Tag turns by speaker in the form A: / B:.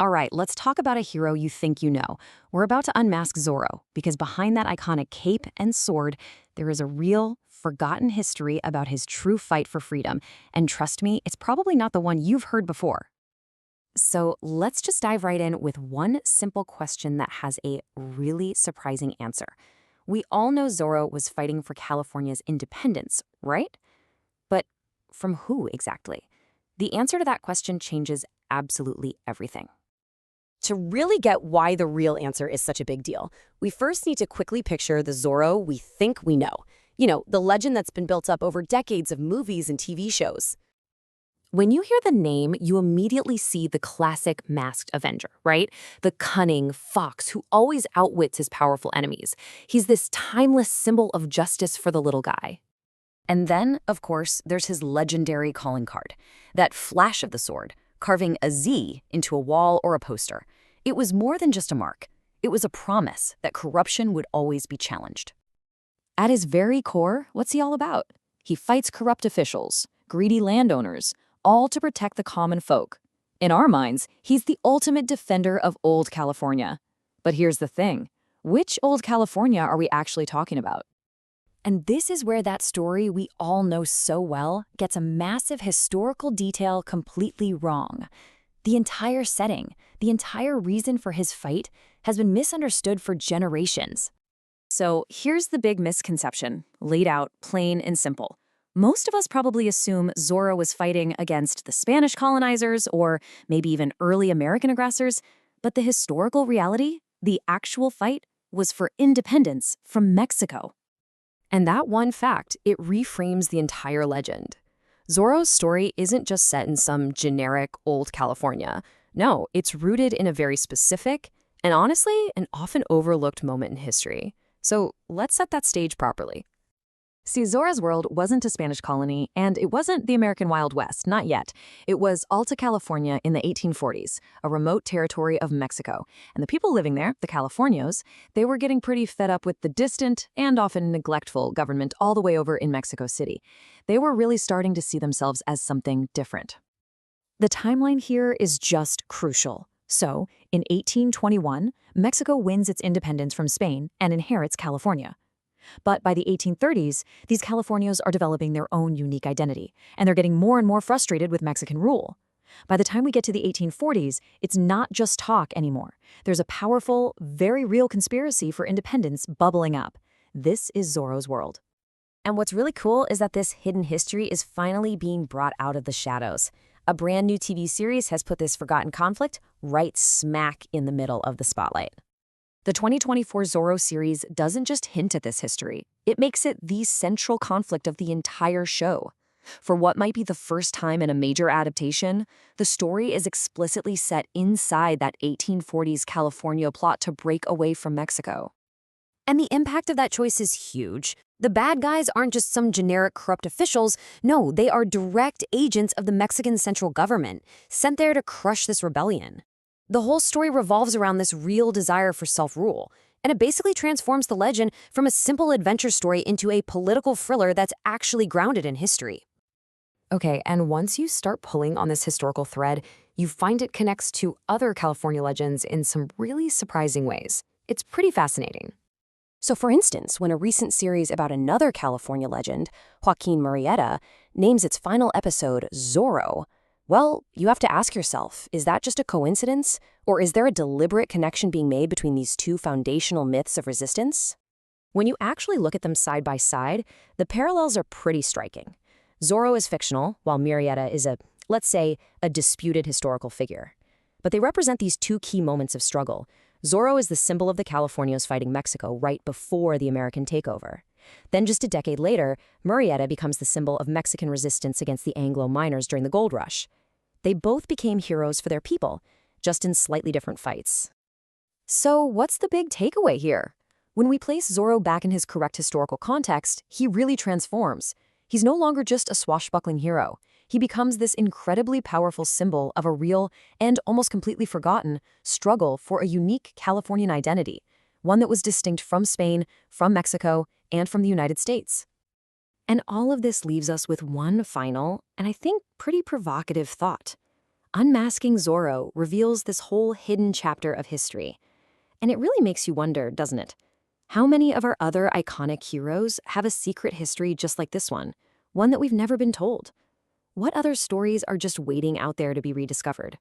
A: All right, let's talk about a hero you think you know. We're about to unmask Zorro, because behind that iconic cape and sword, there is a real, forgotten history about his true fight for freedom. And trust me, it's probably not the one you've heard before. So let's just dive right in with one simple question that has a really surprising answer. We all know Zorro was fighting for California's independence, right? But from who exactly? The answer to that question changes absolutely everything.
B: To really get why the real answer is such a big deal, we first need to quickly picture the Zorro we think we know. You know, the legend that's been built up over decades of movies and TV shows.
A: When you hear the name, you immediately see the classic masked Avenger, right? The cunning fox who always outwits his powerful enemies. He's this timeless symbol of justice for the little guy. And then, of course, there's his legendary calling card, that flash of the sword, carving a Z into a wall or a poster. It was more than just a mark. It was a promise that corruption would always be challenged. At his very core, what's he all about? He fights corrupt officials, greedy landowners, all to protect the common folk. In our minds, he's the ultimate defender of old California. But here's the thing. Which old California are we actually talking about? And this is where that story we all know so well gets a massive historical detail completely wrong. The entire setting, the entire reason for his fight, has been misunderstood for generations. So here's the big misconception, laid out plain and simple. Most of us probably assume Zorro was fighting against the Spanish colonizers or maybe even early American aggressors, but the historical reality, the actual fight, was for independence from Mexico. And that one fact, it reframes the entire legend. Zorro's story isn't just set in some generic old California. No, it's rooted in a very specific and honestly, an often overlooked moment in history. So let's set that stage properly. See, Zorro's world wasn't a Spanish colony, and it wasn't the American Wild West, not yet. It was Alta California in the 1840s, a remote territory of Mexico. And the people living there, the Californios, they were getting pretty fed up with the distant and often neglectful government all the way over in Mexico City. They were really starting to see themselves as something different. The timeline here is just crucial. So, in 1821, Mexico wins its independence from Spain and inherits California. But by the 1830s, these Californios are developing their own unique identity, and they're getting more and more frustrated with Mexican rule. By the time we get to the 1840s, it's not just talk anymore. There's a powerful, very real conspiracy for independence bubbling up. This is Zorro's world. And what's really cool is that this hidden history is finally being brought out of the shadows. A brand new TV series has put this forgotten conflict right smack in the middle of the spotlight. The 2024 Zorro series doesn't just hint at this history. It makes it the central conflict of the entire show. For what might be the first time in a major adaptation, the story is explicitly set inside that 1840s California plot to break away from Mexico. And the impact of that choice is huge. The bad guys aren't just some generic corrupt officials. No, they are direct agents of the Mexican central government, sent there to crush this rebellion. The whole story revolves around this real desire for self-rule, and it basically transforms the legend from a simple adventure story into a political thriller that's actually grounded in history. Okay, and once you start pulling on this historical thread, you find it connects to other California legends in some really surprising ways. It's pretty fascinating. So for instance, when a recent series about another California legend, Joaquin Murrieta, names its final episode Zorro, well, you have to ask yourself, is that just a coincidence? Or is there a deliberate connection being made between these two foundational myths of resistance? When you actually look at them side by side, the parallels are pretty striking. Zorro is fictional, while Murrieta is let's say, a disputed historical figure. But they represent these two key moments of struggle. Zorro is the symbol of the Californios fighting Mexico right before the American takeover. Then just a decade later, Murrieta becomes the symbol of Mexican resistance against the Anglo miners during the gold rush. They both became heroes for their people, just in slightly different fights. So what's the big takeaway here? When we place Zorro back in his correct historical context, he really transforms. He's no longer just a swashbuckling hero. He becomes this incredibly powerful symbol of a real and almost completely forgotten struggle for a unique Californian identity, one that was distinct from Spain, from Mexico, and from the United States. And all of this leaves us with one final, and I think pretty provocative thought.
B: Unmasking Zorro reveals this whole hidden chapter of history. And it really makes you wonder, doesn't it? How many of our other iconic heroes have a secret history just like this one that we've never been told? What other stories are just waiting out there to be rediscovered?